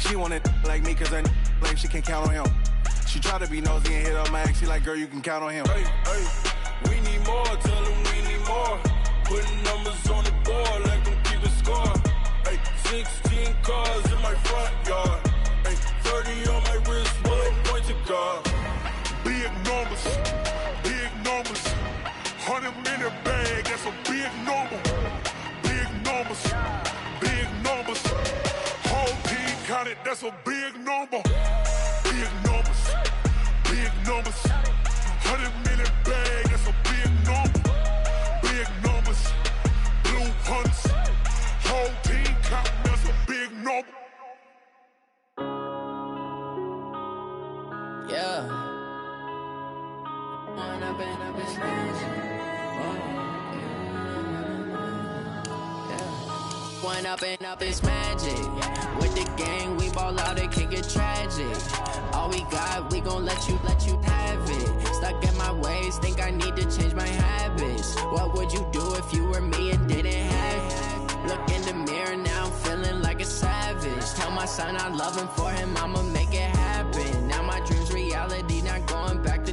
She wanted like me cause her like she can count on him. She try to be nosy and hit up my ex. She like, girl, you can count on him. Hey, hey, we need more, tell them we need more. Putting numbers on the board, let them keep it score. Hey, 16 cars in my front yard. Hey, 30 on my wrist, one point to guard. Big numbers, 100 minute bag, that's a big number. Big numbers, whole team counted, that's a big number. Big numbers, 100 minute bag, that's a big number. Big numbers, blue hunts, whole team counting, that's a big number. Yeah. One up and up is magic. With the gang, we ball out, it can get tragic. All we got, we gon' let you have it. Stuck in my ways, think I need to change my habits. What would you do if you were me and didn't have it? Look in the mirror, now I'm feeling like a savage. Tell my son I love him, for him I'ma make it happen. Now my dream's reality, not going back to.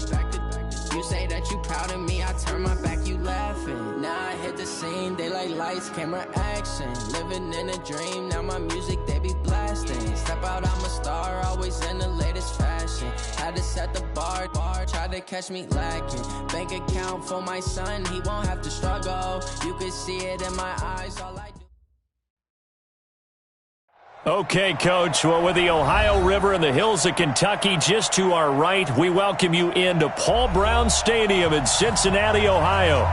You say that you proud of me, I turn my back, you laughing. Now I hit the scene, they like lights, camera, action. Living in a dream, now my music, they be blasting. Step out, I'm a star, always in the latest fashion. Had to set the bar, try to catch me lacking. Bank account for my son, he won't have to struggle. You can see it in my eyes, all I do. Okay, Coach. Well, with the Ohio River and the hills of Kentucky just to our right, we welcome you into Paul Brown Stadium in Cincinnati, Ohio.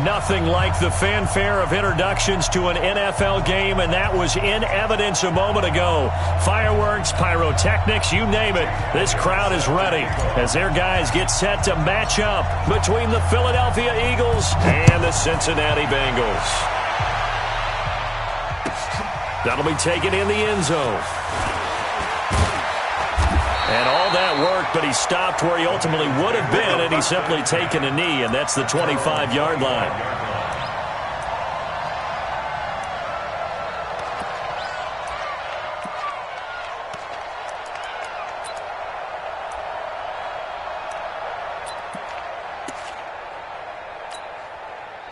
Nothing like the fanfare of introductions to an NFL game, and that was in evidence a moment ago. Fireworks, pyrotechnics, you name it. This crowd is ready as their guys get set to match up between the Philadelphia Eagles and the Cincinnati Bengals. That'll be taken in the end zone. And all that work, but he stopped where he ultimately would have been, and he's simply taken a knee, and that's the 25-yard line.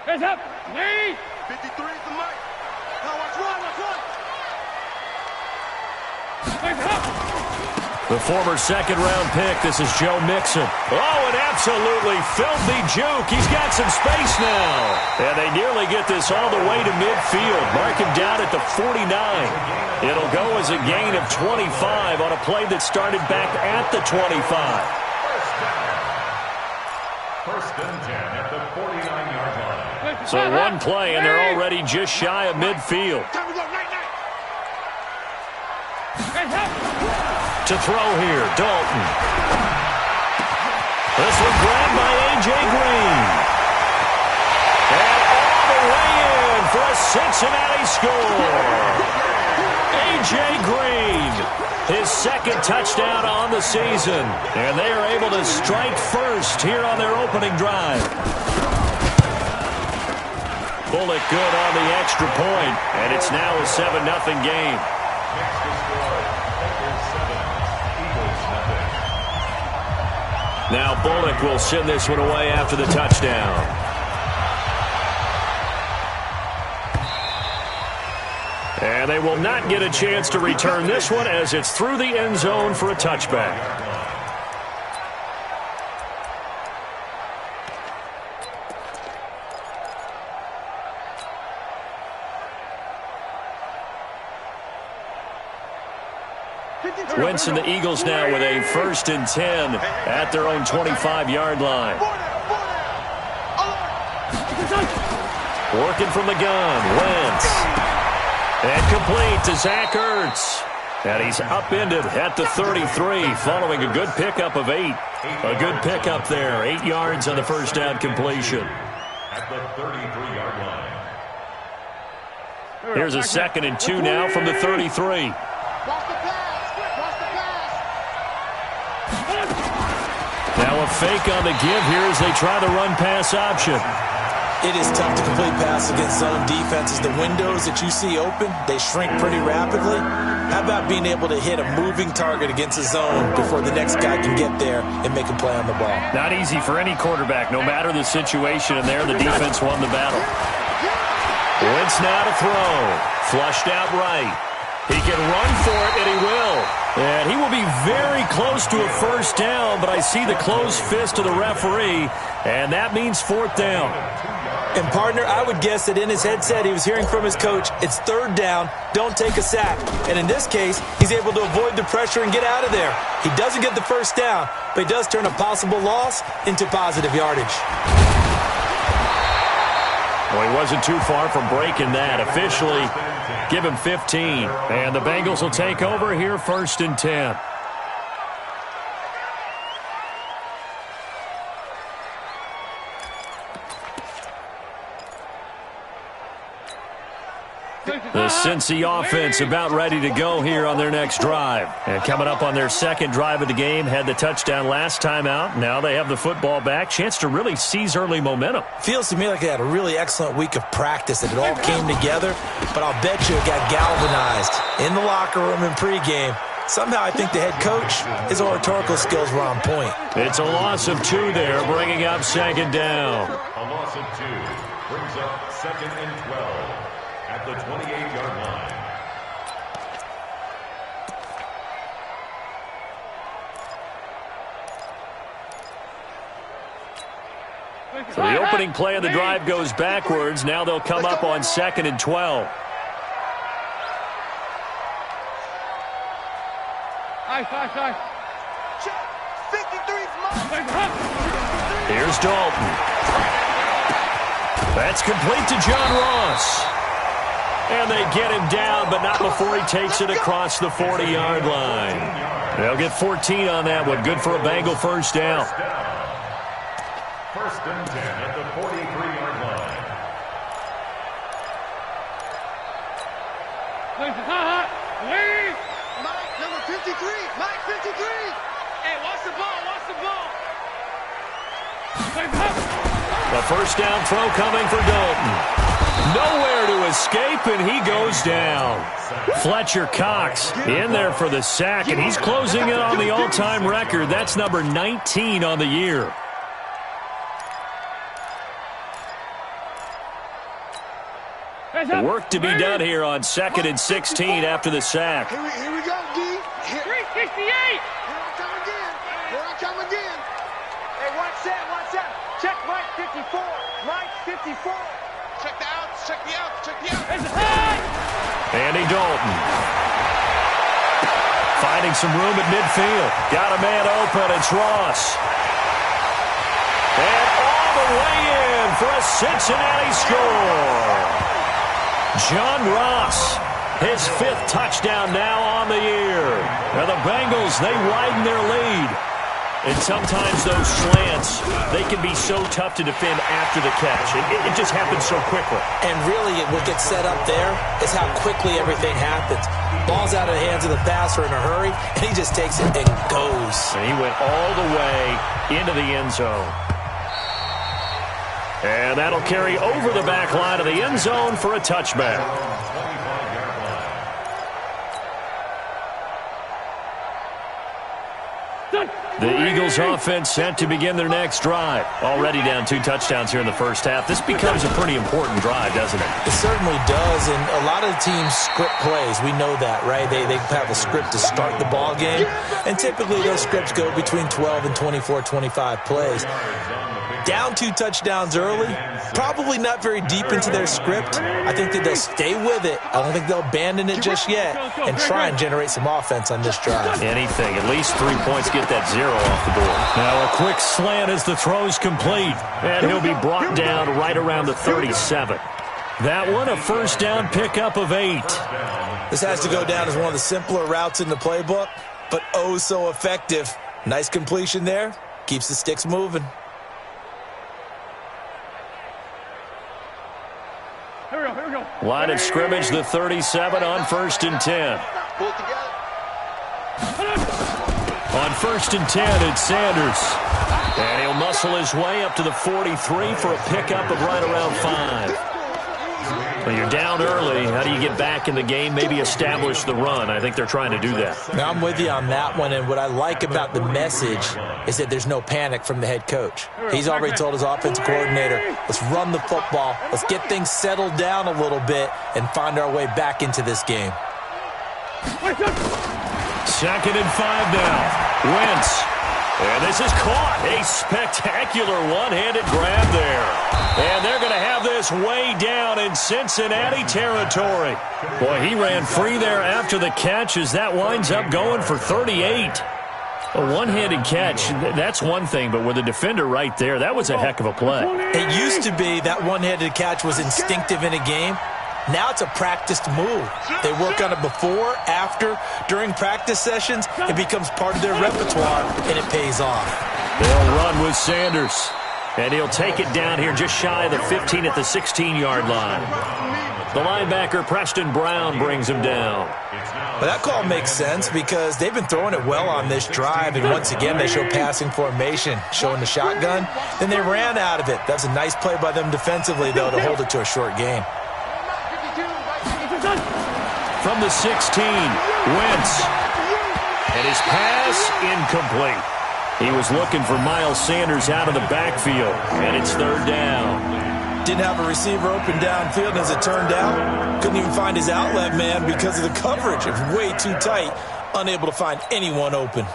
Hands up! Knee! 53 is the mic. Now let's run. The former second-round pick, this is Joe Mixon. Oh, an absolutely filthy juke. He's got some space now. And they nearly get this all the way to midfield. Mark him down at the 49. It'll go as a gain of 25 on a play that started back at the 25. First and 10 at the 49-yard line. So one play, and they're already just shy of midfield. To throw here, Dalton. This one grabbed by A.J. Green. And all the way in for a Cincinnati score. A.J. Green, his second touchdown on the season. And they are able to strike first here on their opening drive. Bullock good on the extra point, and it's now a 7-0 game. Next to score, Bengals 7, Eagles nothing. Now Bullock will send this one away after the touchdown. And they will not get a chance to return this one as it's through the end zone for a touchback. Winston, the Eagles now with a 1st and 10 at their own 25-yard line. Working from the gun, Wentz. And complete to Zach Ertz. And he's upended at the 33 following a good pickup of 8. A good pickup there, 8 yards on the first down completion. At the 33-yard line. Here's a 2nd and 2 now from the 33. Now a fake on the give here as they try the run-pass option. It is tough to complete pass against zone defenses. The windows that you see open, they shrink pretty rapidly. How about being able to hit a moving target against the zone before the next guy can get there and make a play on the ball? Not easy for any quarterback, no matter the situation, and there the defense won the battle. Wentz now to throw. Flushed out right. He can run for it, and he will. And he will be very close to a first down, but I see the closed fist of the referee, and that means fourth down. And, partner, I would guess that in his headset he was hearing from his coach, it's third down, don't take a sack. And in this case, he's able to avoid the pressure and get out of there. He doesn't get the first down, but he does turn a possible loss into positive yardage. Well, he wasn't too far from breaking that. Officially, give him 15. And the Bengals will take over here, 1st and 10. The Cincy offense about ready to go here on their next drive. And coming up on their second drive of the game, had the touchdown last time out. Now they have the football back. Chance to really seize early momentum. Feels to me like they had a really excellent week of practice, that it all came together. But I'll bet you it got galvanized in the locker room in pregame. Somehow I think the head coach, his oratorical skills were on point. It's a loss of 2 there, bringing up second down. A loss of 2 brings up 2nd and 12 at the 28-yard line. So the opening play of the drive goes backwards. Now they'll come up on 2nd and 12. Here's Dalton. That's complete to John Ross. And they get him down, but not before he takes it across the 40-yard line. They'll get 14 on that one. Good for a Bengal first down. 1st and 10 at the 43-yard line. Mike, number 53. Mike, 53. Hey, watch the ball. Watch the ball. The first down throw coming for Dalton. Nowhere to escape, and he goes down. Fletcher Cox in there for the sack, and he's closing in on the all-time record. That's number 19 on the year. Work to be done here on 2nd and 16 after the sack. Here we go, D. 368. Here I come again. Here I come again. Hey, watch that. Check Mike 54. Mike 54. Check the outs. Check the outs. Andy Dalton. Finding some room at midfield. Got a man open. It's Ross. And all the way in for a Cincinnati score. John Ross, his 5th touchdown now on the year. Now the Bengals, they widen their lead. And sometimes those slants, they can be so tough to defend after the catch. It just happens so quickly. And really, what gets set up there is how quickly everything happens. Ball's out of the hands of the passer in a hurry, and he just takes it and goes. And he went all the way into the end zone. And that'll carry over the back line of the end zone for a touchback. The Eagles offense set to begin their next drive. Already down 2 touchdowns here in the first half. This becomes a pretty important drive, doesn't it? It certainly does, and a lot of the teams script plays. We know that, right? They have a script to start the ball game, and typically those scripts go between 12 and 24, 25 plays. Down 2 touchdowns early, probably not very deep into their script. I think that they'll stay with it. I don't think they'll abandon it just yet and try and generate some offense on this drive. Anything. At least 3 points. Get that 0 off the board. Now a quick slant as the throw's complete. And he'll be brought down right around the 37. That one, a first down pickup of 8. This has to go down as one of the simpler routes in the playbook, but oh so effective. Nice completion there. Keeps the sticks moving. Line of scrimmage, the 37 on 1st and 10. On 1st and 10, it's Sanders. And he'll muscle his way up to the 43 for a pickup of right around 5. Well, you're down early. How do you get back in the game, maybe establish the run? I think they're trying to do that. Now, I'm with you on that one, and what I like about the message is that there's no panic from the head coach. He's already told his offensive coordinator, let's run the football, let's get things settled down a little bit and find our way back into this game. 2nd and 5 now. Wentz. And this is caught. A spectacular one-handed grab there. And they're going to have this way down in Cincinnati territory. Boy, he ran free there after the catch as that winds up going for 38. A one-handed catch, that's one thing, but with a defender right there, that was a heck of a play. It used to be that one-handed catch was instinctive in a game. Now it's a practiced move. They work on it before, after, during practice sessions. It becomes part of their repertoire, and it pays off. They'll run with Sanders. And he'll take it down here just shy of the 15 at the 16-yard line. The linebacker, Preston Brown, brings him down. But that call makes sense because they've been throwing it well on this drive, and once again they show passing formation, showing the shotgun. Then they ran out of it. That's a nice play by them defensively, though, to hold it to a short gain. From the 16, Wentz. And his pass incomplete. He was looking for Miles Sanders out of the backfield, and it's 3rd down. Didn't have a receiver open downfield, as it turned out. Couldn't even find his outlet man because of the coverage. It was way too tight, unable to find anyone open.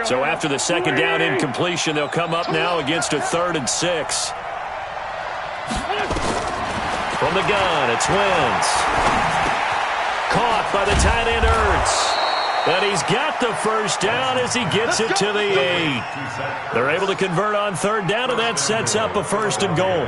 So after the 2nd down incompletion, they'll come up now against a 3rd and 6. From the gun, it's Wentz. Caught by the tight end, Ertz. And he's got the first down as he gets it to the 8. They're able to convert on 3rd down, and that sets up a 1st and goal.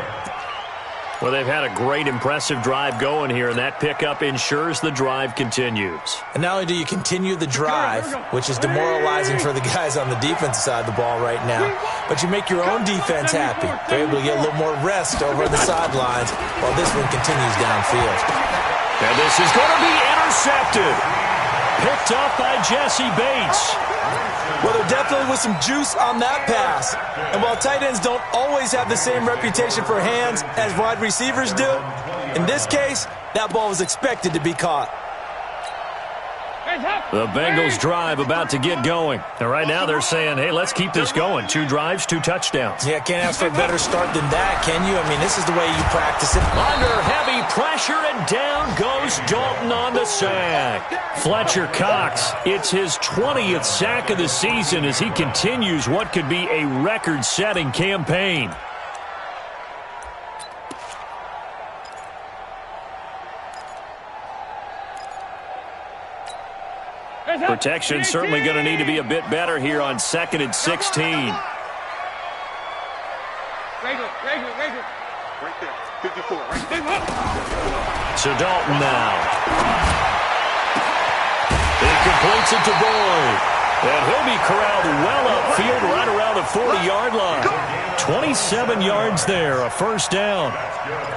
Well, they've had a great, impressive drive going here, and that pickup ensures the drive continues. And not only do you continue the drive, which is demoralizing for the guys on the defensive side of the ball right now, but you make your own defense happy. They're able to get a little more rest over the sidelines while this one continues downfield. And this is going to be intercepted. Picked up by Jesse Bates. Well, there definitely was some juice on that pass. And while tight ends don't always have the same reputation for hands as wide receivers do, in this case, that ball was expected to be caught. The Bengals drive about to get going. And right now they're saying, hey, let's keep this going. 2 drives, 2 touchdowns. Yeah, can't ask for a better start than that, can you? I mean, this is the way you practice it. Under heavy pressure, and down goes Dalton on the sack. Fletcher Cox, it's his 20th sack of the season as he continues what could be a record-setting campaign. Protection certainly going to need to be a bit better here on 2nd and 16. Right there, 54, right there. So Dalton now. He completes it to Boyd. And he'll be corralled well upfield right around the 40-yard line. 27 yards there, a 1st down.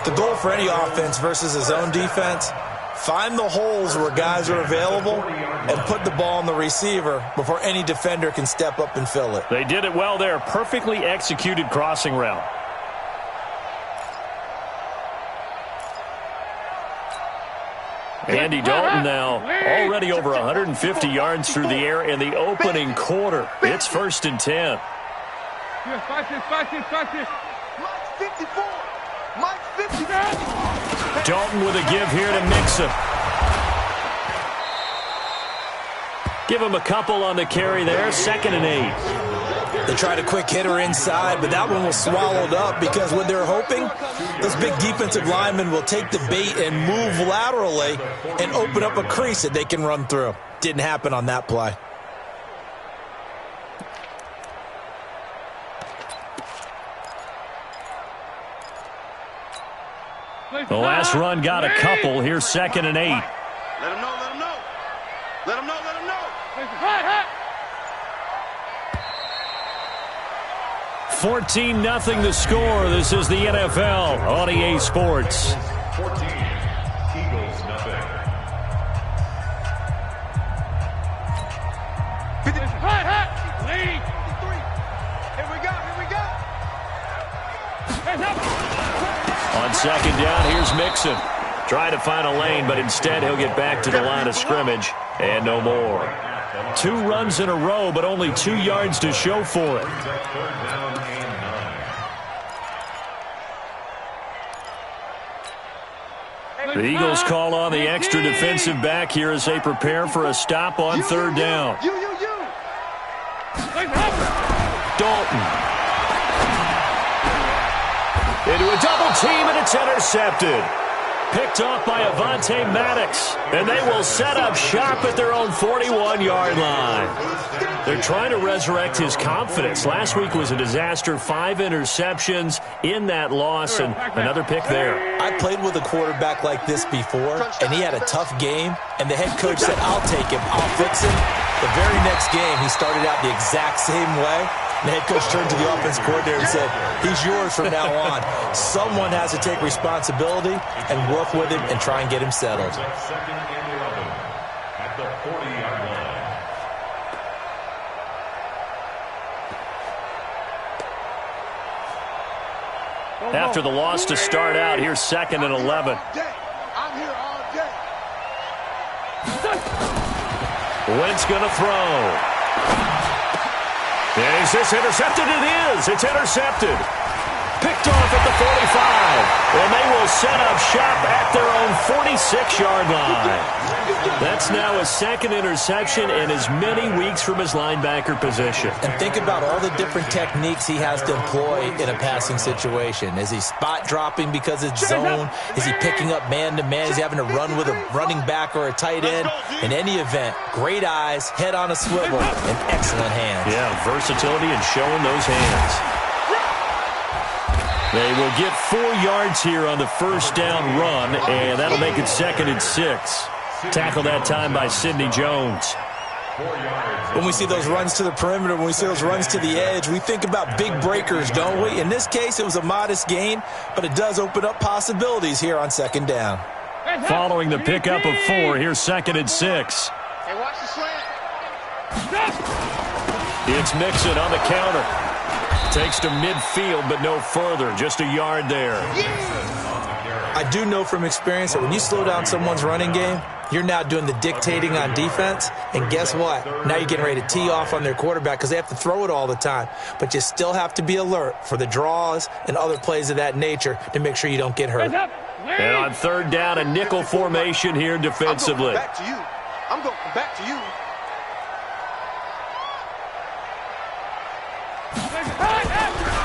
The goal for any offense versus his own defense, find the holes where guys are available and put the ball on the receiver before any defender can step up and fill it. They did it well there. Perfectly executed crossing route. Andy Dalton now already over 150 yards through the air in the opening quarter. It's 1st and 10. Mike's 54. Mike's 54. Dalton with a give here to Mixon. Give him a couple on the carry there. 2nd and 8. They tried a quick hitter inside, but that one was swallowed up because what they're hoping, those big defensive linemen will take the bait and move laterally and open up a crease that they can run through. Didn't happen on that play. The last run got a couple. Here's 2nd and 8. Let him know, let him know. Let him know, let him know. 14-0 the score. This is the NFL on EA Sports. 14, Eagles nothing. On second down, here's Mixon. Trying to find a lane, but instead he'll get back to the line of scrimmage and no more. 2 runs in a row, but only 2 yards to show for it. The Eagles call on the extra defensive back here as they prepare for a stop on third down. Dalton. Into a double team, and it's intercepted. Picked off by Avonte Maddox, and they will set up shop at their own 41-yard line. They're trying to resurrect his confidence. Last week was a disaster, 5 interceptions in that loss, and another pick there. I played with a quarterback like this before, and he had a tough game, and the head coach said, I'll take him, I'll fix him. The very next game, he started out the exact same way. The head coach turned to the offense coordinator and said, he's yours from now on. Someone has to take responsibility and work with him and try and get him settled. Second and 11 at the 40-yard line. After the loss to start out, here's second and 11. I'm here all day. Wentz going to throw. Is this intercepted? It is. It's intercepted. Picked off at the 45. And they will set up shop at their own 46-yard line. That's now his second interception in as many weeks from his linebacker position. And think about all the different techniques he has to employ in a passing situation. Is he spot dropping because it's zone? Is he picking up man-to-man? Is he having to run with a running back or a tight end? In any event, great eyes, head on a swivel, and excellent hands. Yeah, versatility and showing those hands. They will get 4 yards here on the first down run, and that'll make it second and 6. Tackled that time by Sidney Jones. When we see those runs to the perimeter, when we see those runs to the edge, we think about big breakers, don't we? In this case, it was a modest gain, but it does open up possibilities here on second down. Following the pickup of 4, here's second and 6. Hey, watch the slant. It's Mixon on the counter. Takes to midfield, but no further. Just a yard there. I do know from experience that when you slow down someone's running game, you're now doing the dictating on defense. And guess what? Now you're getting ready to tee off on their quarterback because they have to throw it all the time. But you still have to be alert for the draws and other plays of that nature to make sure you don't get hurt. And on third down, a nickel formation here defensively. I'm going to come back to you. I'm going to come back to you.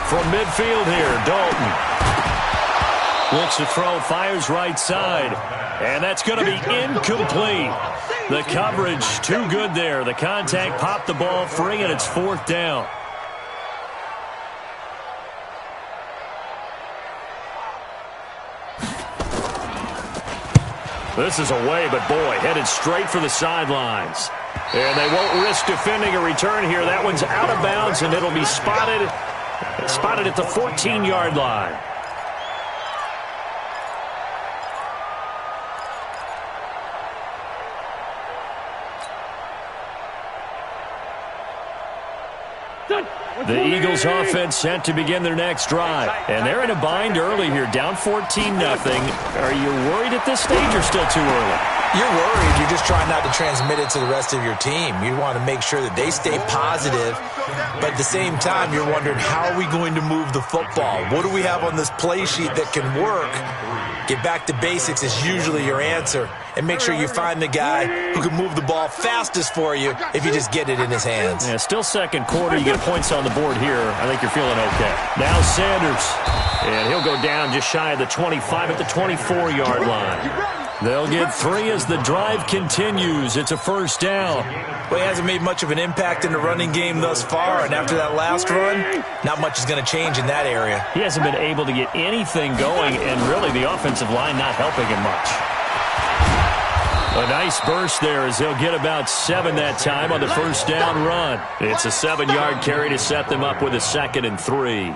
From midfield here, Dalton. Looks to throw, fires right side. And that's going to be incomplete. The coverage too good there. The contact popped the ball free, and it's fourth down. This is away, but boy, headed straight for the sidelines. And they won't risk defending a return here. That one's out of bounds, and it'll be spotted at the 14-yard line. The Eagles offense set to begin their next drive. And they're in a bind early here, down 14-0. Are you worried at this stage or still too early? You're worried. You're just trying not to transmit it to the rest of your team. You want to make sure that they stay positive. But at the same time, you're wondering, how are we going to move the football? What do we have on this play sheet that can work? Get back to basics is usually your answer. And make sure you find the guy who can move the ball fastest for you if you just get it in his hands. Yeah, still second quarter. You get points on the board here. I think you're feeling okay. Now Sanders. And he'll go down just shy of the 25 at the 24-yard line. They'll get 3 as the drive continues. It's a first down. Well, he hasn't made much of an impact in the running game thus far, and after that last run, not much is going to change in that area. He hasn't been able to get anything going, and really the offensive line not helping him much. A nice burst there as he'll get about 7 that time on the first down run. It's a 7-yard carry to set them up with a second and 3.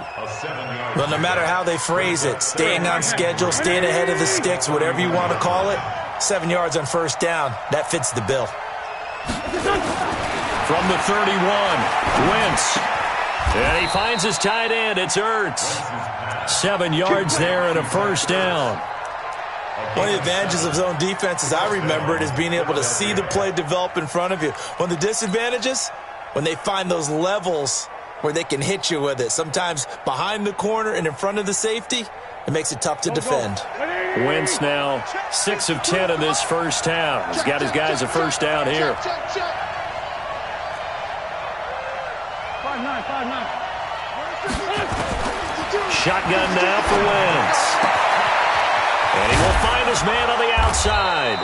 Well, no matter how they phrase it, staying on schedule, staying ahead of the sticks, whatever you want to call it, 7 yards on first down, that fits the bill. From the 31, Wentz. And he finds his tight end. It's Ertz. 7 yards there and a first down. One of the advantages of zone defense, as I remember it, is being able to see the play develop in front of you. One of the disadvantages, when they find those levels where they can hit you with it, sometimes behind the corner and in front of the safety, it makes it tough to defend. Wentz now 6 of 10 in this first half. He's got his guys a first down here. 5-9. Shotgun now for Wentz. And he will find his man on the outside.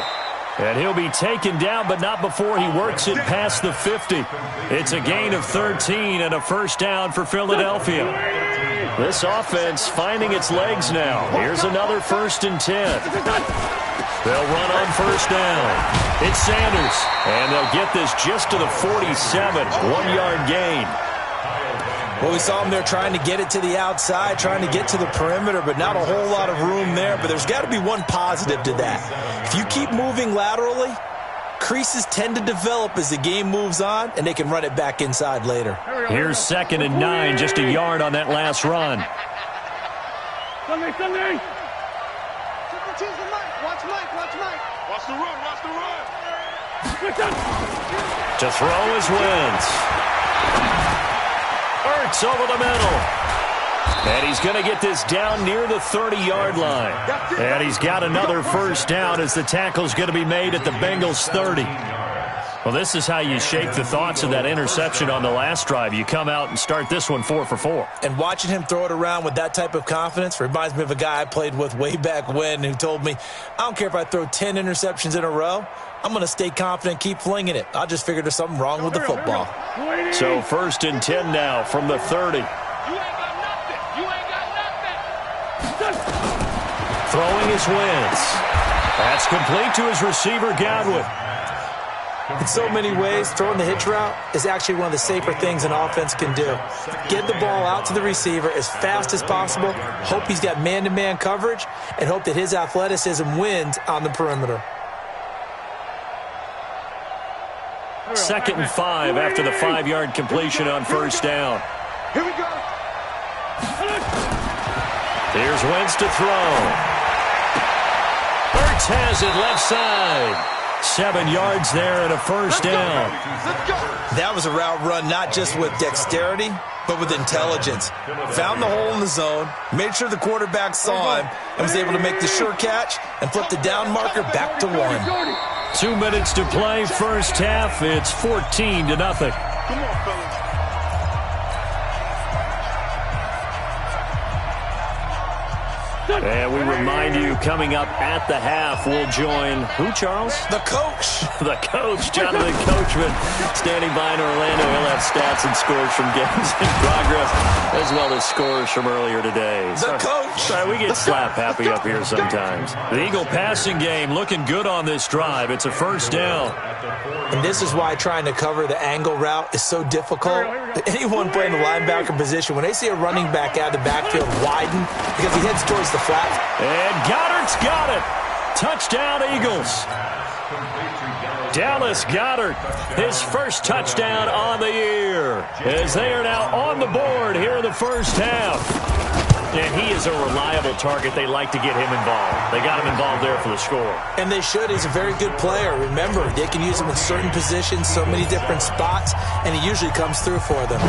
And he'll be taken down, but not before he works it past the 50. It's a gain of 13 and a first down for Philadelphia. This offense finding its legs now. Here's another 1st and 10. They'll run on first down. It's Sanders. And they'll get this just to the 47. 1-yard gain. Well, we saw them there trying to get it to the outside, trying to get to the perimeter, but not a whole lot of room there. But there's got to be one positive to that. If you keep moving laterally, creases tend to develop as the game moves on, and they can run it back inside later. Here's 2nd and 9, just a yard on that last run. Sunday. Watch Mike. Watch the run. To throw is Wentz. Ertz over the middle. And he's going to get this down near the 30-yard line. And he's got another first down as the tackle's going to be made at the Bengals 30. Well, this is how you shake the thoughts of that interception on the last drive. You come out and start this one 4 for 4. And watching him throw it around with that type of confidence reminds me of a guy I played with way back when who told me, I don't care if I throw 10 interceptions in a row. I'm going to stay confident, keep flinging it. I just figured there's something wrong with the football. So 1st and 10 now from the 30. Throwing his Wentz. That's complete to his receiver, Godwin. In so many ways, throwing the hitch route is actually one of the safer things an offense can do. Get the ball out to the receiver as fast as possible, hope he's got man-to-man coverage, and hope that his athleticism wins on the perimeter. 2nd and 5 after the 5-yard completion on first down. Here we go. Here's Wentz to throw. Ertz has it left side. 7 yards there and a first down. That was a route run not just with dexterity, but with intelligence. Found the hole in the zone, made sure the quarterback saw him, and was able to make the sure catch and flip the down marker back to 1. 2 minutes to play, first half. It's 14-0. Come on, fellas. And we remind you, coming up at the half, we'll join who, Charles? The coach. The coach, Jonathan Coachman, standing by in Orlando. He'll have stats and scores from games in progress, as well as scores from earlier today. The coach. Sorry, we get slap happy up here sometimes. The Eagle passing game looking good on this drive. It's a first down. And this is why trying to cover the angle route is so difficult. Anyone playing the linebacker position, when they see a running back out of the backfield widen because he heads towards the flat. And Goddard's got it. Touchdown, Eagles. Dallas Goedert, his first touchdown on the year, as they are now on the board here in the first half. And he is a reliable target. They like to get him involved. They got him involved there for the score. And they should. He's a very good player. Remember, they can use him in certain positions, so many different spots, and he usually comes through for them.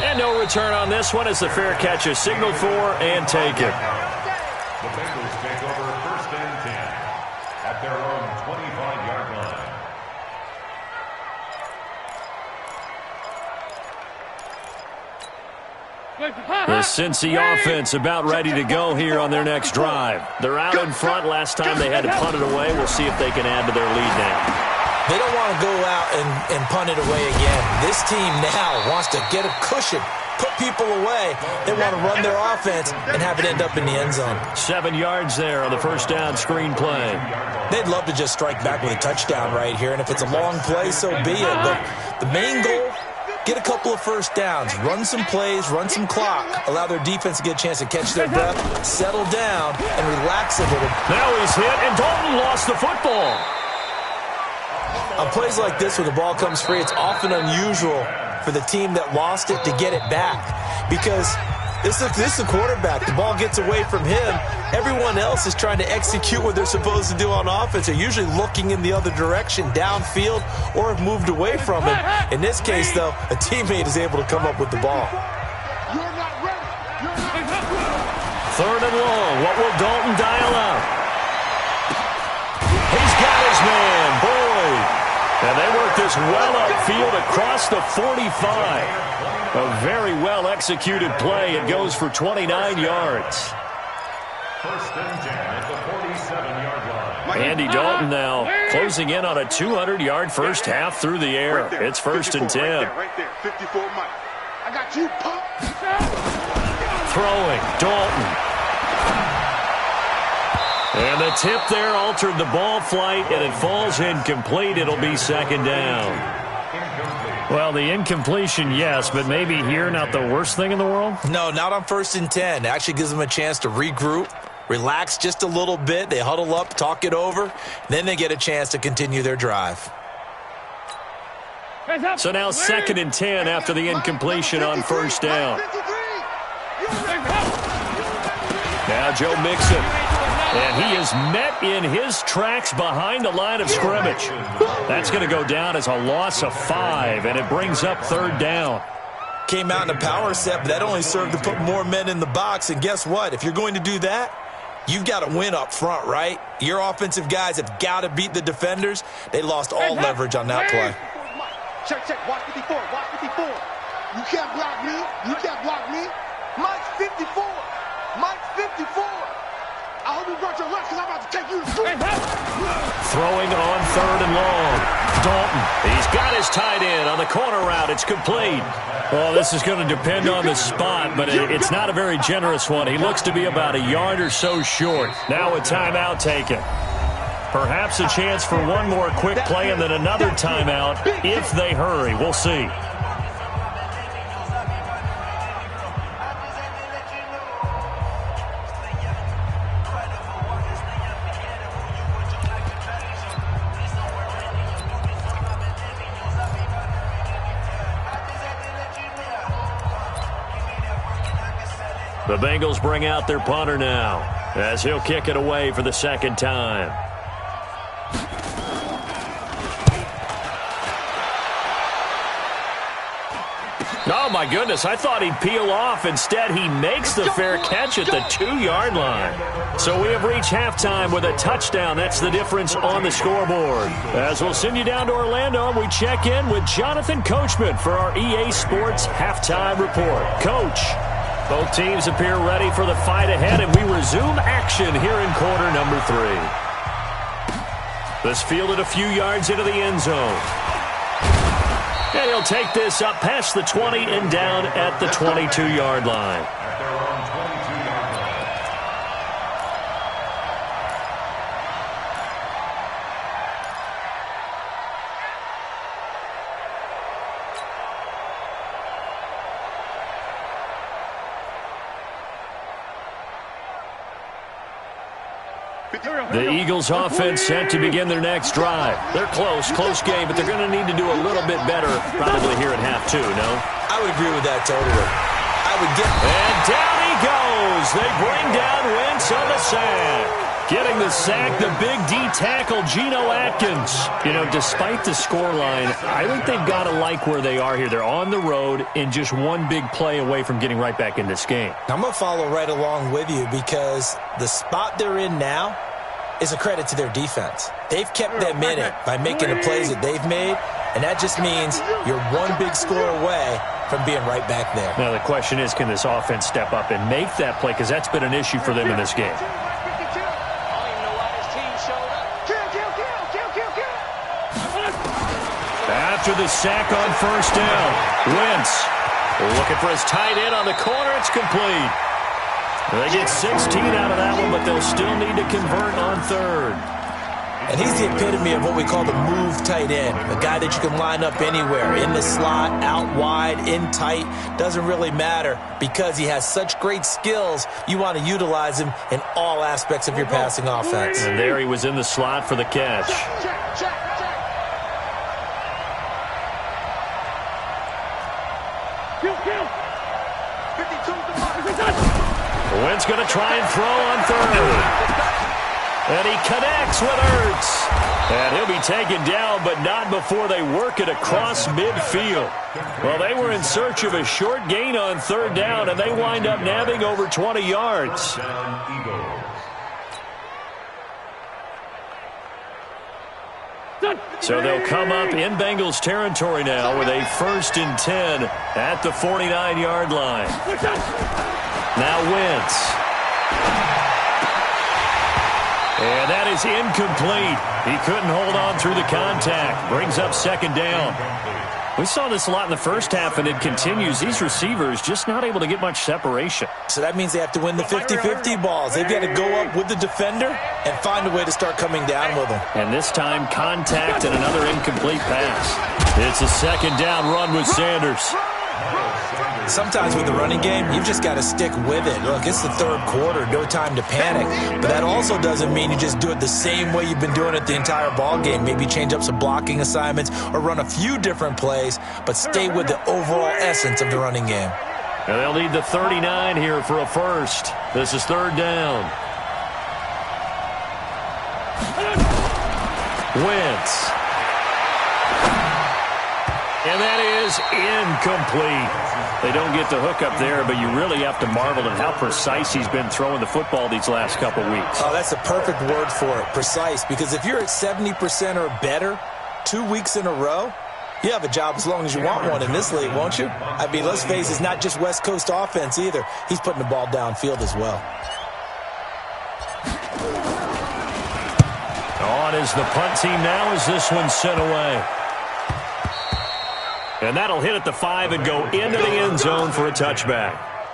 And no return on this one as the fair catch is signaled for and taken. The Bengals take over 1st and 10 at their own 25-yard line. The Cincy offense about ready to go here on their next drive. They're out in front. Last time they had to punt it away. We'll see if they can add to their lead now. They don't want to go out and punt it away again. This team now wants to get a cushion, put people away. They want to run their offense and have it end up in the end zone. 7 yards there on the first down screen play. They'd love to just strike back with a touchdown right here, and if it's a long play, so be it. But the main goal, get a couple of first downs, run some plays, run some clock, allow their defense to get a chance to catch their breath, settle down, and relax a little. Now he's hit, and Dalton lost the football. On plays like this where the ball comes free, it's often unusual for the team that lost it to get it back. Because this is a quarterback. The ball gets away from him. Everyone else is trying to execute what they're supposed to do on offense. They're usually looking in the other direction, downfield, or have moved away from him. In this case, though, a teammate is able to come up with the ball. Third and long. What will Dalton dial up? He's got his man, Boyd. And they work this well upfield across the 45. A very well-executed play. It goes for 29 yards. First and 10 at the 47-yard line. Andy Dalton now closing in on a 200-yard first half through the air. Right there, it's first and 10. Right there, 54 Mike. I got you, pump. Throwing, Dalton. And the tip there altered the ball flight, and it falls incomplete. It'll be second down. Well, the incompletion, yes, but maybe here not the worst thing in the world? No, not on first and 10. It actually gives them a chance to regroup, relax just a little bit. They huddle up, talk it over. Then they get a chance to continue their drive. So now second and 10 after the incompletion on first down. Now Joe Mixon. And he is met in his tracks behind the line of scrimmage. That's going to go down as a loss of 5, and it brings up third down. Came out in a power set, but that only served to put more men in the box. And guess what? If you're going to do that, you've got to win up front, right? Your offensive guys have got to beat the defenders. They lost all leverage on that play. Check, watch 54, watch 54. You can't block me, you can't block me. Mike's 54, Mike's 54. I hope you brought your lunch because I'm about to take you to school. Throwing on third and long. Dalton, he's got his tight end on the corner route. It's complete. Well, this is going to depend on the spot, but it's not a very generous one. He looks to be about a yard or so short. Now a timeout taken. Perhaps a chance for one more quick play and then another timeout if they hurry. We'll see. The Bengals bring out their punter now as he'll kick it away for the second time. Oh, my goodness. I thought he'd peel off. Instead, he makes the fair catch at the 2-yard line. So we have reached halftime with a touchdown. That's the difference on the scoreboard. As we'll send you down to Orlando, we check in with Jonathan Coachman for our EA Sports Halftime Report. Coach. Both teams appear ready for the fight ahead, and we resume action here in quarter number 3. This fielded a few yards into the end zone. And he'll take this up past the 20 and down at the 22-yard line. At their own 22-yard line. The Eagles offense set to begin their next drive. They're close game, but they're going to need to do a little bit better probably here at half 2, no? I would agree with that totally. And down he goes. They bring down Wentz on the sack. Getting the sack, the big D tackle, Geno Atkins. You know, despite the scoreline, I think they've got to like where they are here. They're on the road and just one big play away from getting right back in this game. I'm going to follow right along with you because the spot they're in now is a credit to their defense. They've kept them in it by making the plays that they've made, and that just means you're one big score away from being right back there. Now, the question is, can this offense step up and make that play? Because that's been an issue for them in this game. After the sack on first down, Wentz looking for his tight end on the corner. It's complete. They get 16 out of that one, but they'll still need to convert on third. And he's the epitome of what we call the move tight end, a guy that you can line up anywhere, in the slot, out wide, in tight, doesn't really matter because he has such great skills. You want to utilize him in all aspects of your passing offense. And there he was in the slot for the catch. Wentz going to try and throw on third. And he connects with Ertz. And he'll be taken down, but not before they work it across midfield. Well, they were in search of a short gain on third down, and they wind up nabbing over 20 yards. So they'll come up in Bengals territory now with a 1st and 10 at the 49-yard line. Now Wentz. And that is incomplete. He couldn't hold on through the contact. Brings up 2nd down. We saw this a lot in the first half, and it continues. These receivers just not able to get much separation. So that means they have to win the 50-50 balls. They've got to go up with the defender and find a way to start coming down with them. And this time, contact and another incomplete pass. It's a 2nd down run with Sanders. Sometimes with the running game, you've just got to stick with it. Look, it's the 3rd quarter, no time to panic. But that also doesn't mean you just do it the same way you've been doing it the entire ball game. Maybe change up some blocking assignments or run a few different plays, but stay with the overall essence of the running game. And they'll need the 39 here for a first. This is 3rd down. Wentz. And that is incomplete. They don't get the hook up there, but you really have to marvel at how precise he's been throwing the football these last couple weeks. Oh, that's the perfect word for it, precise, because if you're at 70% or better 2 weeks in a row, you have a job as long as you want one in this league, won't you? I mean, let's face it, it's not just West Coast offense either. He's putting the ball downfield as well. On is the punt team now as this one's sent away. And that'll hit at the 5 and go into the end zone for a touchback.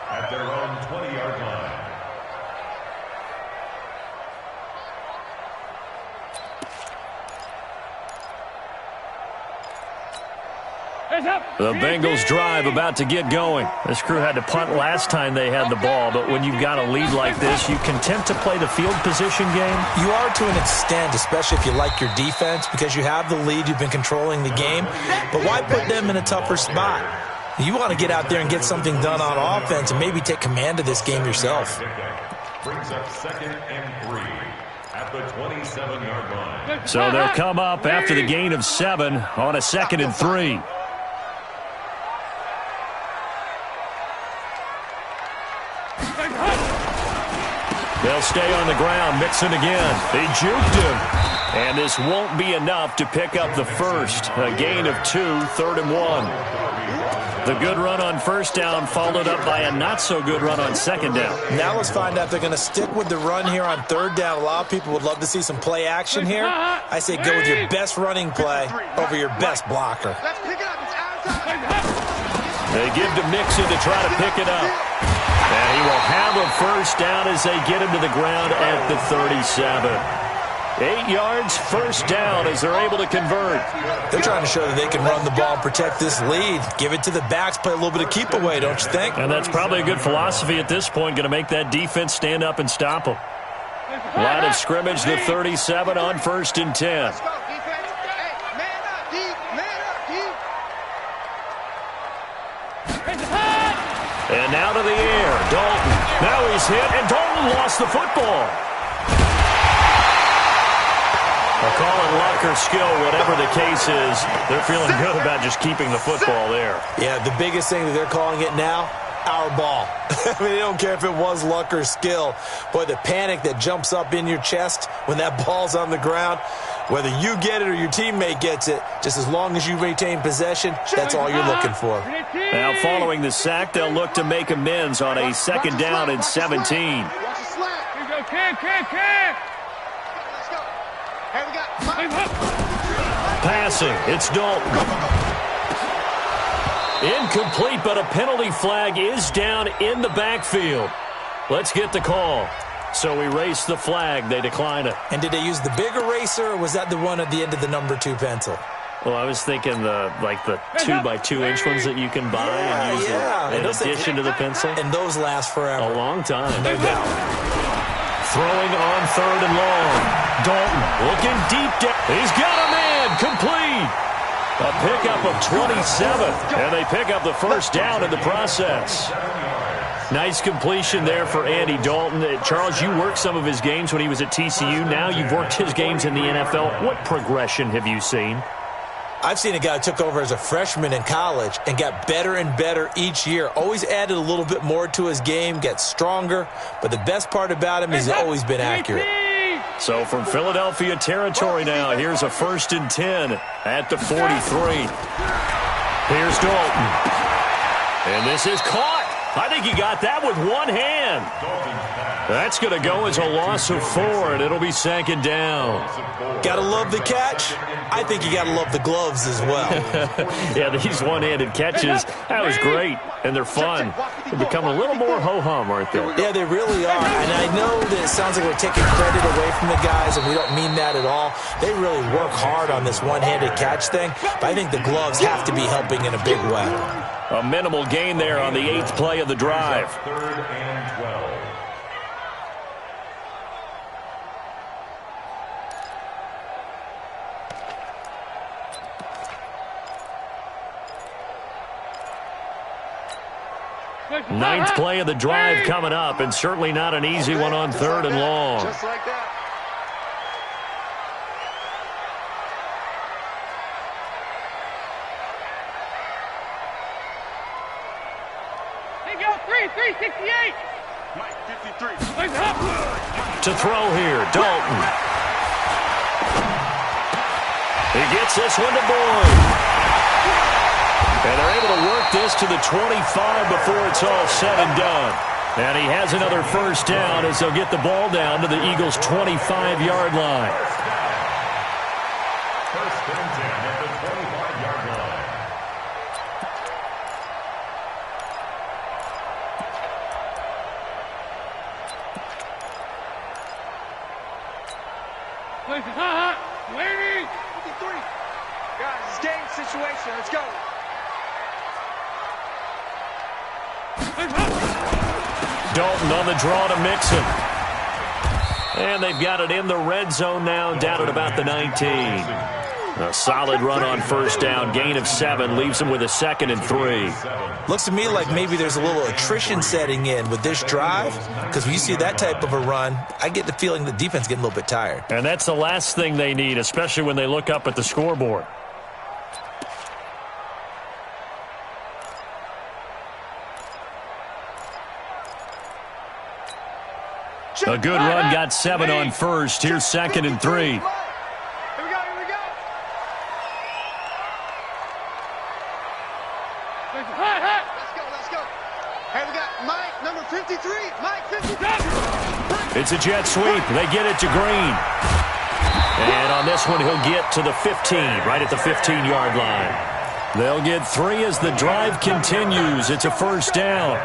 At their own 20-yard line. The Bengals drive about to get going. This crew had to punt last time they had the ball, but when you've got a lead like this, you content to play the field position game? You are to an extent, especially if you like your defense, because you have the lead, you've been controlling the game. But why put them in a tougher spot? You want to get out there and get something done on offense and maybe take command of this game yourself. Brings up 2nd and 3 at the 27-yard line. So they'll come up after the gain of 7 on a 2nd and 3. They'll stay on the ground, Mixon again. They juked him. And this won't be enough to pick up the first. A gain of 2, 3rd and 1. The good run on 1st down followed up by a not-so-good run on 2nd down. Now let's find out if they're going to stick with the run here on 3rd down. A lot of people would love to see some play action here. I say go with your best running play over your best blocker. They give to Mixon to try to pick it up. And he will have a 1st down as they get him to the ground at the 37. 8 yards, 1st down as they're able to convert. They're trying to show that they can run the ball and protect this lead. Give it to the backs, play a little bit of keep away, don't you think? And that's probably a good philosophy at this point, going to make that defense stand up and stop them. Line of scrimmage, the 37 on 1st and 10. And now to the air, Dalton. Now he's hit, and Dalton lost the football. I'll call it luck or skill, whatever the case is. They're feeling good about just keeping the football there. Yeah, the biggest thing that they're calling it now, our ball. I mean, they don't care if it was luck or skill. Boy, the panic that jumps up in your chest when that ball's on the ground, whether you get it or your teammate gets it, just as long as you retain possession, that's all you're looking for. Now, following the sack, they'll look to make amends on a 2nd down and 17. Passing, it's Dalton. Incomplete, but a penalty flag is down in the backfield. Let's get the call. So we race the flag. They decline it. And did they use the big eraser, or was that the one at the end of the number 2 pencil? Well, I was thinking the 2x2-inch ones that you can buy and use in addition to the pencil. And those last forever. A long time. No doubt. Throwing on 3rd and long. Dalton looking deep down. He's got a man. Complete. A pickup of 27. And they pick up the 1st down in the process. Nice completion there for Andy Dalton. Charles, you worked some of his games when he was at TCU. Now you've worked his games in the NFL. What progression have you seen? I've seen a guy who took over as a freshman in college and got better and better each year. Always added a little bit more to his game, got stronger. But the best part about him is he's always been accurate. So from Philadelphia territory now, here's a 1st and 10 at the 43. Here's Dalton. And this is caught. I think he got that with one hand. That's going to go as a loss of 4, and it'll be 2nd down. Got to love the catch. I think you got to love the gloves as well. Yeah, these one-handed catches, that was great, and they're fun. They're becoming a little more ho-hum, aren't they? Yeah, they really are. And I know that it sounds like we're taking credit away from the guys, and we don't mean that at all. They really work hard on this one-handed catch thing, but I think the gloves have to be helping in a big way. A minimal gain there on the 8th play of the drive. 3rd and 12. Ninth play of the drive coming up, and certainly not an easy one on 3rd and long. Just like that. Hey, go 368. Mike 53. To throw here, Dalton. He gets this one to Boyd. And they're able to work this to the 25 before it's all said and done. And he has another 1st down as they'll get the ball down to the Eagles' 25-yard line. 1st and 10 at the 25-yard line. Waiting. 53. Guys, it's game situation. Let's go. Dalton on the draw to Mixon. And they've got it in the red zone now, down at about the 19. A solid run on 1st down, gain of 7, leaves them with a 2nd and 3. Looks to me like maybe there's a little attrition setting in with this drive, because when you see that type of a run, I get the feeling the defense is getting a little bit tired. And that's the last thing they need, especially when they look up at the scoreboard. A good run, got 7 on 1st. Here's 2nd and 3. Here we go, here we go. Let's go. Hey, we got Mike, number 53. Mike, 53. It's a jet sweep. They get it to Green. And on this one, he'll get to the 15, right at the 15-yard line. They'll get 3 as the drive continues. It's a 1st down.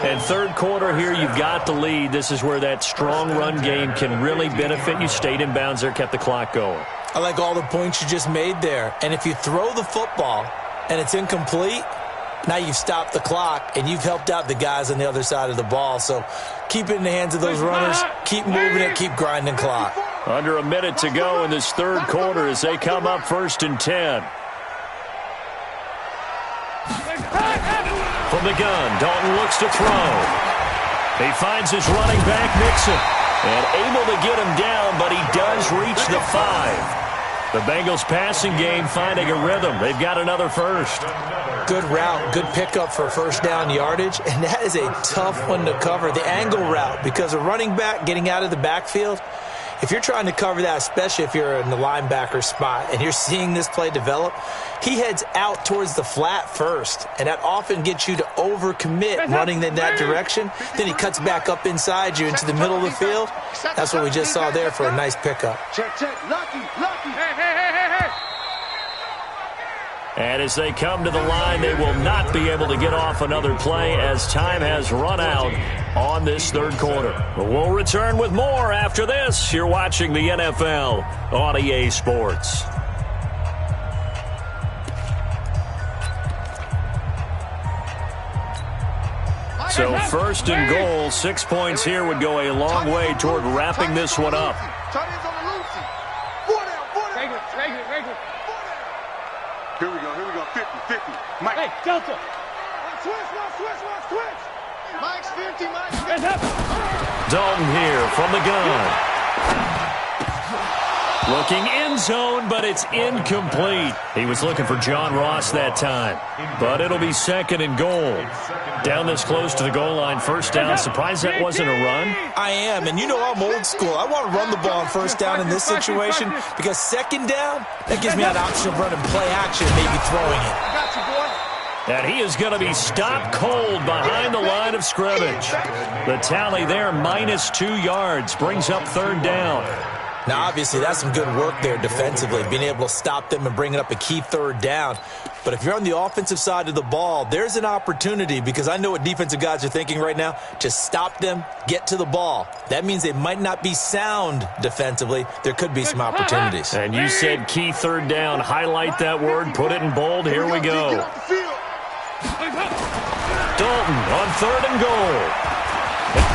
And 3rd quarter here, you've got the lead. This is where that strong run game can really benefit you. Stayed in bounds there, kept the clock going. I like all the points you just made there. And if you throw the football and it's incomplete, now you've stopped the clock and you've helped out the guys on the other side of the ball. So keep it in the hands of those runners. Keep moving it. Keep grinding clock. Under a minute to go in this 3rd quarter as they come up 1st and 10. From the gun, Dalton looks to throw. He finds his running back, Mixon, and able to get him down, but he does reach the 5. The Bengals passing game finding a rhythm. They've got another 1st. Good route, good pickup for 1st down yardage, and that is a tough one to cover, the angle route, because a running back getting out of the backfield, if you're trying to cover that, especially if you're in the linebacker spot and you're seeing this play develop, he heads out towards the flat first, and that often gets you to overcommit running in that direction. Then he cuts back up inside you into the middle of the field. That's what we just saw there for a nice pickup. Check. Lucky. Hey. And as they come to the line, they will not be able to get off another play as time has run out on this 3rd quarter. We'll return with more after this. You're watching the NFL on EA Sports. So 1st and goal, 6 points here would go a long way toward wrapping this one up. Here we go. 50. Mike. Hey, Delta. Switch. Mike's 50, Mike's 50. Dalton here from the gun. Looking end zone, but it's incomplete. He was looking for John Ross that time. But it'll be 2nd and goal. Down this close to the goal line, first down. Surprised that wasn't a run? I am, and you know I'm old school. I want to run the ball on first down in this situation because 2nd down, that gives me an option of running play action and maybe throwing it. I got you, boy. And he is going to be stopped cold behind the line of scrimmage. The tally there, -2 yards, brings up 3rd down. Now, obviously, that's some good work there defensively, being able to stop them and bringing up a key 3rd down. But if you're on the offensive side of the ball, there's an opportunity because I know what defensive guys are thinking right now. Just stop them, get to the ball. That means they might not be sound defensively. There could be some opportunities. And you said key 3rd down. Highlight that word, put it in bold. Here we go. Dalton on 3rd and goal.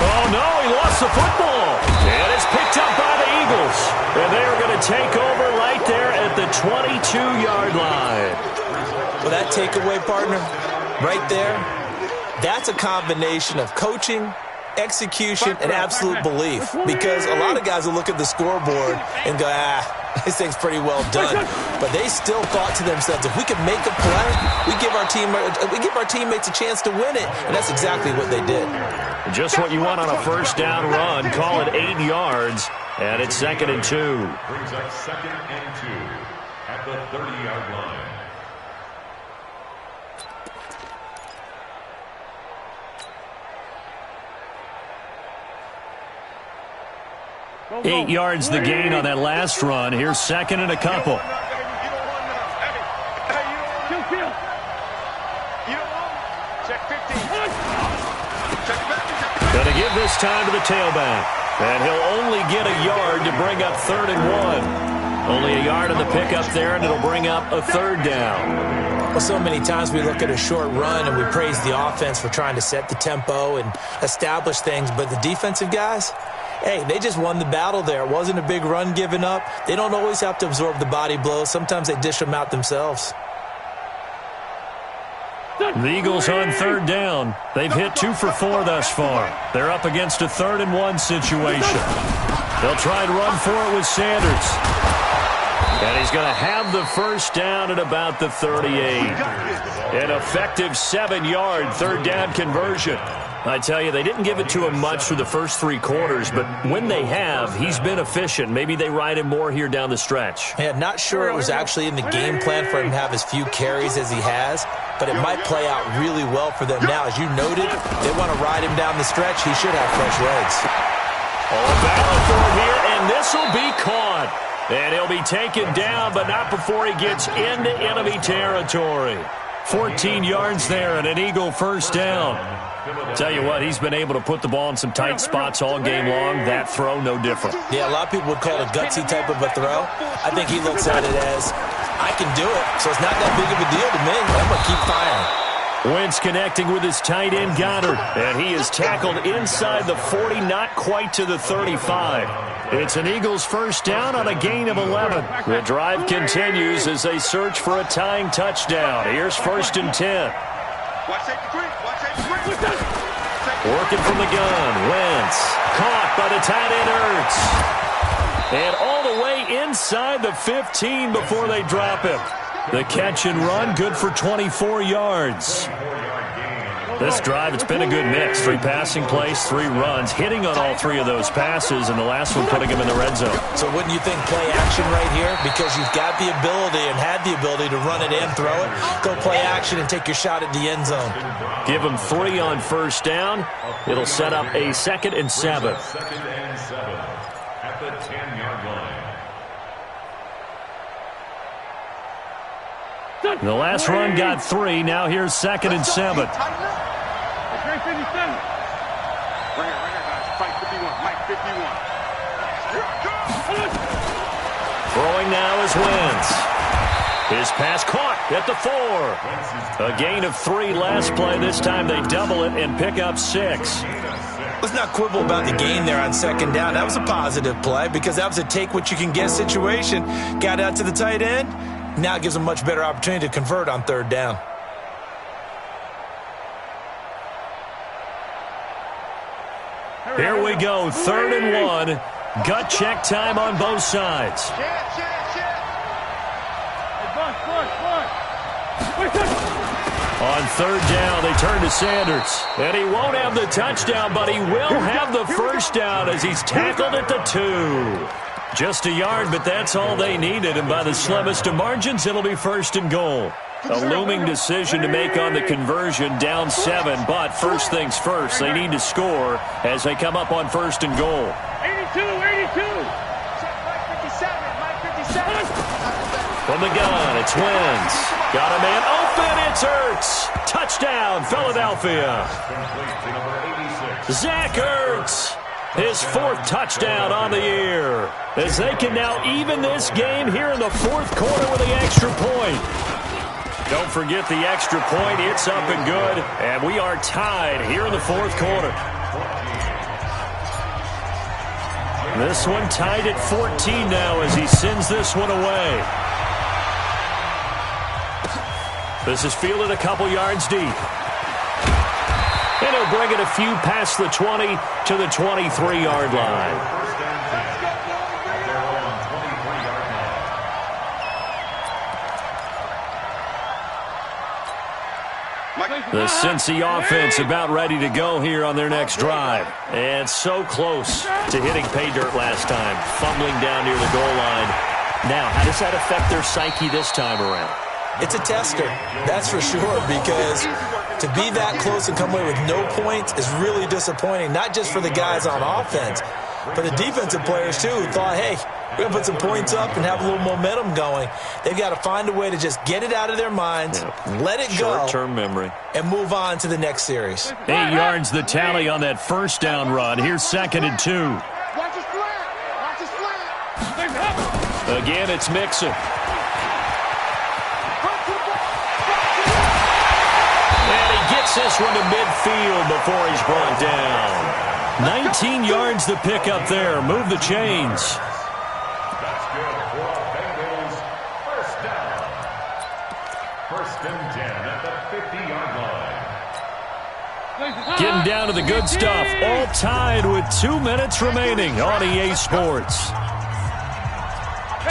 Oh, no, he lost the football. And it's picked up by the Eagles. And they are going to take over right there at the 22-yard line. Well, that takeaway, partner, right there, that's a combination of coaching, execution, and absolute belief. Because a lot of guys will look at the scoreboard and go, this thing's pretty well done. But they still thought to themselves, if we can make a play, we give our teammates a chance to win it. And that's exactly what they did. Just what you want on a first down run. Call it 8 yards. And it's 2nd and 2. Brings up 2nd and 2 at the 30-yard line. 8 yards the gain on that last run. Here's 2nd and a couple. Going to give this time to the tailback. And he'll only get a yard to bring up 3rd and 1. Only a yard on the pickup there, and it'll bring up a 3rd down. Well, so many times we look at a short run and we praise the offense for trying to set the tempo and establish things, but the defensive guys, hey, they just won the battle there. It wasn't a big run given up. They don't always have to absorb the body blows. Sometimes they dish them out themselves. The Eagles on 3rd down. They've hit 2 for 4 thus far. They're up against a 3rd and 1 situation. They'll try and run for it with Sanders. And he's going to have the first down at about the 38. An effective 7-yard 3rd down conversion. I tell you, they didn't give it to him much for the first 3 quarters, but when they have, he's been efficient. Maybe they ride him more here down the stretch. Yeah, not sure it was actually in the game plan for him to have as few carries as he has, but it might play out really well for them now. As you noted, they want to ride him down the stretch. He should have fresh legs. All battle for him here, and this will be caught. And he'll be taken down, but not before he gets into enemy territory. 14 yards there and an Eagle first down. Tell you what, he's been able to put the ball in some tight spots all game long. That throw, no different. Yeah, a lot of people would call it a gutsy type of a throw. I think he looks at it as, I can do it, so it's not that big of a deal to me. I'm going to keep firing. Wentz connecting with his tight end, Goddard. And he is tackled inside the 40, not quite to the 35. It's an Eagles first down on a gain of 11. The drive continues as they search for a tying touchdown. Here's 1st and 10. Working from the gun. Wentz caught by the tight end, Ertz. And all the way inside the 15 before they drop him. The catch and run, good for 24 yards. This drive, it's been a good mix. 3 passing plays, 3 runs, hitting on all 3 of those passes, and the last one putting him in the red zone. So wouldn't you think play action right here? Because you've got the ability and had the ability to run it and throw it. Go play action and take your shot at the end zone. Give him 3 on first down. It'll set up a 2nd and 7. 2nd and 7 at the 10-yard line. The last run got 3. Now here's 2nd and 7. Throwing now is Wentz. His pass caught at the 4. A gain of 3 last play. This time they double it and pick up 6. Let's not quibble about the gain there on 2nd down. That was a positive play because that was a take-what-you-can-get situation. Got out to the tight end. Now it gives them a much better opportunity to convert on 3rd down. Here we go, 3rd and 1. Gut check time on both sides. On 3rd down, they turn to Sanders. And he won't have the touchdown, but he will have the first down as he's tackled at the 2. Just a yard, but that's all they needed. And by the slimmest of margins, it'll be 1st and goal. A looming decision to make on the conversion, down 7. But first things first, they need to score as they come up on 1st and goal. 82. From the gun, it's Wentz. Got a man open, it's Ertz. Touchdown, Philadelphia. Zach Ertz, his 4th touchdown on the year. As they can now even this game here in the 4th quarter with the extra point. Don't forget the extra point. It's up and good. And we are tied here in the 4th quarter. This one tied at 14 now as he sends this one away. This is fielded a couple yards deep. And he'll bring it a few past the 20 to the 23-yard line. The Cincy offense about ready to go here on their next drive. And so close to hitting pay dirt last time, fumbling down near the goal line. Now, how does that affect their psyche this time around? It's a tester, that's for sure, because to be that close and come away with no points is really disappointing, not just for the guys on offense, but the defensive players, too, who thought, hey, we're going to put some points up and have a little momentum going. They've got to find a way to just get it out of their minds, let it go, short-term memory, and move on to the next series. 8 yards the tally on that first down run. Here's 2nd and 2. Watch his flat. Watch his flat. Again, it's Mixon. And he gets this one to midfield before he's brought down. 19 yards the pick up there. Move the chains. That's good for Bengals. First down. 1st and 10 at the 50-yard line. Getting down to the good stuff. All tied with 2 minutes remaining on EA Sports.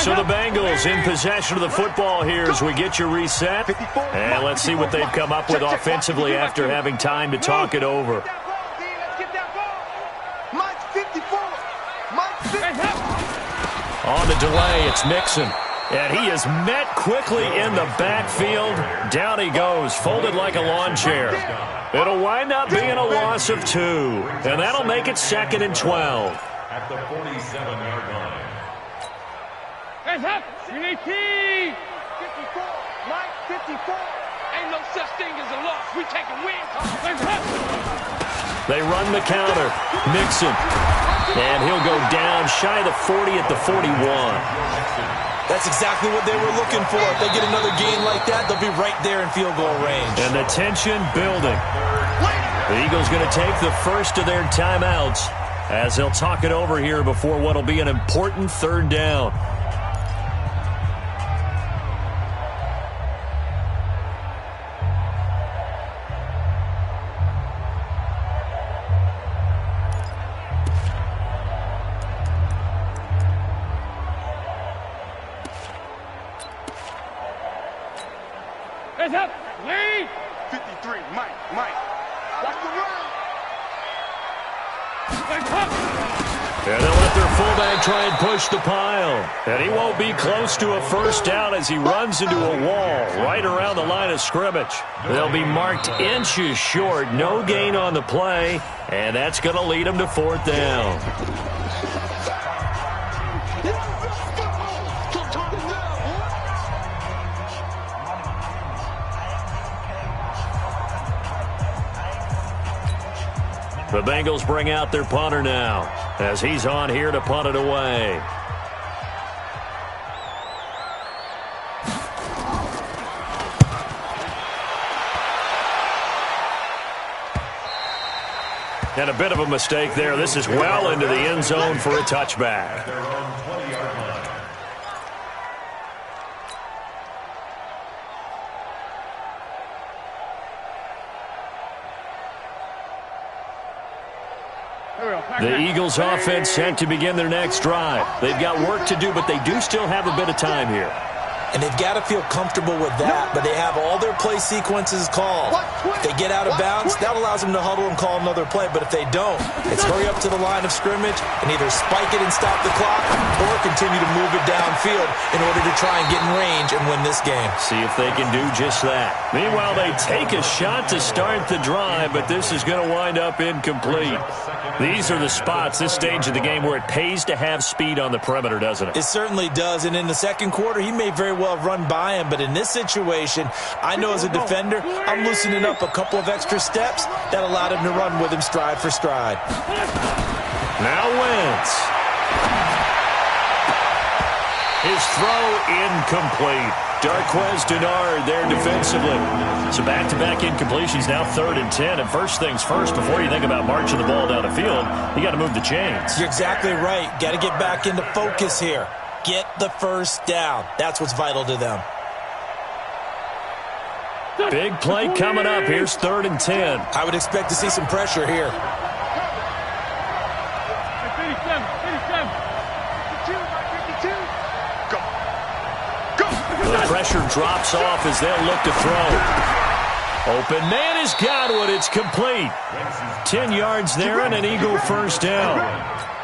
So the Bengals in possession of the football here as we get you reset. And let's see what they've come up with offensively after having time to talk it over. On the delay, it's Mixon. And he is met quickly in the backfield. Down he goes, folded like a lawn chair. It'll wind up being a loss of 2. And that'll make it 2nd and 12. At the 47-yard line. Hands up. 318. 54. Mike, 54. Ain't no such thing as a loss. We taking wins. Hands up. They run the counter. Mixon. And he'll go down shy of the 40 at the 41. That's exactly what they were looking for. If they get another game like that, they'll be right there in field goal range. And the tension building. The Eagles going to take the first of their timeouts as they'll talk it over here before what will be an important 3rd down. Hands up. Lead. 53. Mike. Watch the run. And they'll let their fullback try and push the pile. And he won't be close to a first down as he runs into a wall right around the line of scrimmage. They'll be marked inches short. No gain on the play. And that's going to lead them to 4th down. The Bengals bring out their punter now as he's on here to punt it away. And a bit of a mistake there. This is well into the end zone for a touchback. Their own 20-yard line. The Eagles offense set to begin their next drive. They've got work to do, but they do still have a bit of time here. And they've got to feel comfortable with that, but they have all their play sequences called. If they get out of bounds, that allows them to huddle and call another play. But if they don't, it's hurry up to the line of scrimmage and either spike it and stop the clock or continue to move it downfield in order to try and get in range and win this game. See if they can do just that. Meanwhile, they take a shot to start the drive, but this is going to wind up incomplete. These are the spots, this stage of the game, where it pays to have speed on the perimeter, doesn't it? It certainly does, and in the second quarter, he may very well have run by him, but in this situation, I know as a defender, I'm loosening up a couple of extra steps that allowed him to run with him stride for stride. Now Wentz. His throw incomplete. Darquez Denard there defensively. So back-to-back incompletions, now 3rd and 10. And first things first, before you think about marching the ball down the field, you got to move the chains. You're exactly right. Got to get back into focus here. Get the first down. That's what's vital to them. Big play coming up. Here's 3rd and 10. I would expect to see some pressure here. The pressure drops off as they'll look to throw. Open man is Godwin. It's complete. 10 yards there and an Eagle first down.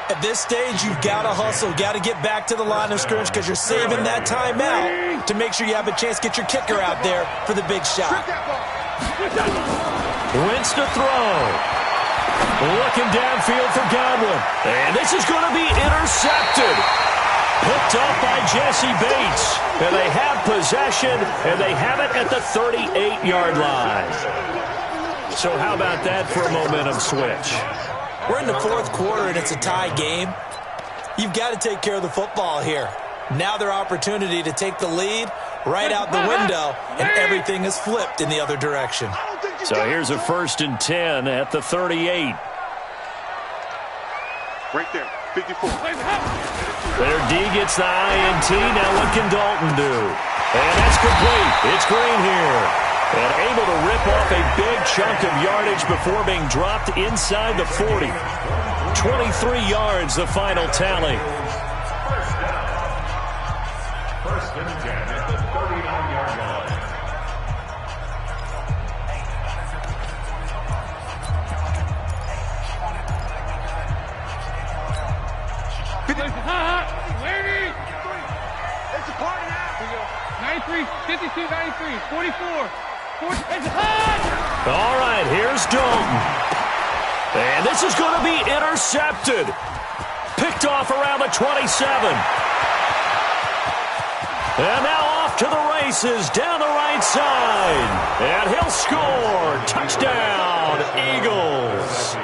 At this stage, you've got to hustle, got to get back to the line of scrimmage because you're saving that timeout to make sure you have a chance to get your kicker out there for the big shot. Wentz to throw. Looking downfield for Godwin. And this is going to be intercepted. Picked up by Jesse Bates. And they have possession, and they have it at the 38-yard line. So how about that for a momentum switch? We're in the fourth quarter, and it's a tie game. You've got to take care of the football here. Now their opportunity to take the lead right out the window, and everything is flipped in the other direction. So here's a 1st and 10 at the 38. Right there, 54. Their D gets the INT. Now what can Dalton do? And that's complete. It's Green here. And able to rip off a big chunk of yardage before being dropped inside the 40. 23 yards, the final tally. First and 10 at the 39-yard line. It's a party now. 93, 52, 93, 44. All right, here's Dalton. And this is going to be intercepted. Picked off around the 27. And now off to the races down the right side. And he'll score. Touchdown, Eagles.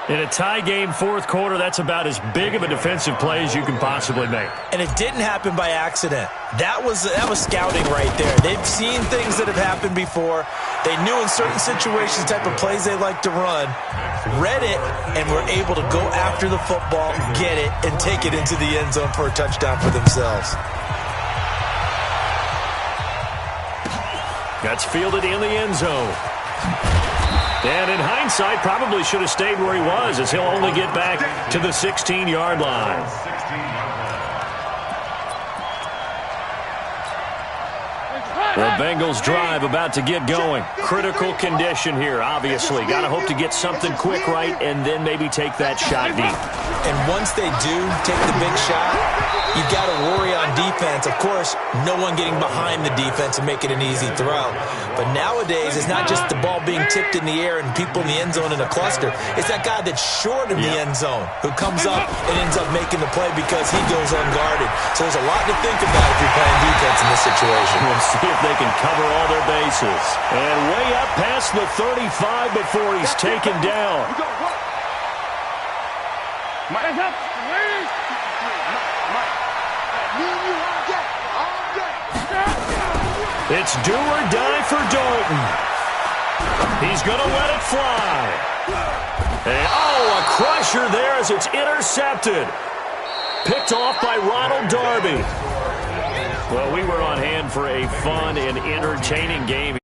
In a tie game, fourth quarter, that's about as big of a defensive play as you can possibly make. And it didn't happen by accident. That was scouting right there. They've seen things that have happened before. They knew in certain situations the type of plays they like to run, read it, and were able to go after the football, get it, and take it into the end zone for a touchdown for themselves. That's fielded in the end zone. And in hindsight, probably should have stayed where he was, as he'll only get back to the 16-yard line. The Bengals drive about to get going. Critical condition here, obviously. Got to hope to get something quick right and then maybe take that shot deep. And once they do take the big shot, you've got to worry on defense. Of course, no one getting behind the defense and making an easy throw. But nowadays, it's not just the ball being tipped in the air and people in the end zone in a cluster. It's that guy that's short of the end zone who comes up and ends up making the play because he goes unguarded. So there's a lot to think about if you're playing defense in this situation. We'll see if they can cover all their bases. And way up past the 35 before he's taken down. Hands up. It's do or die for Dalton. He's going to let it fly. And, a crusher there as it's intercepted. Picked off by Ronald Darby. Well, we were on hand for a fun and entertaining game.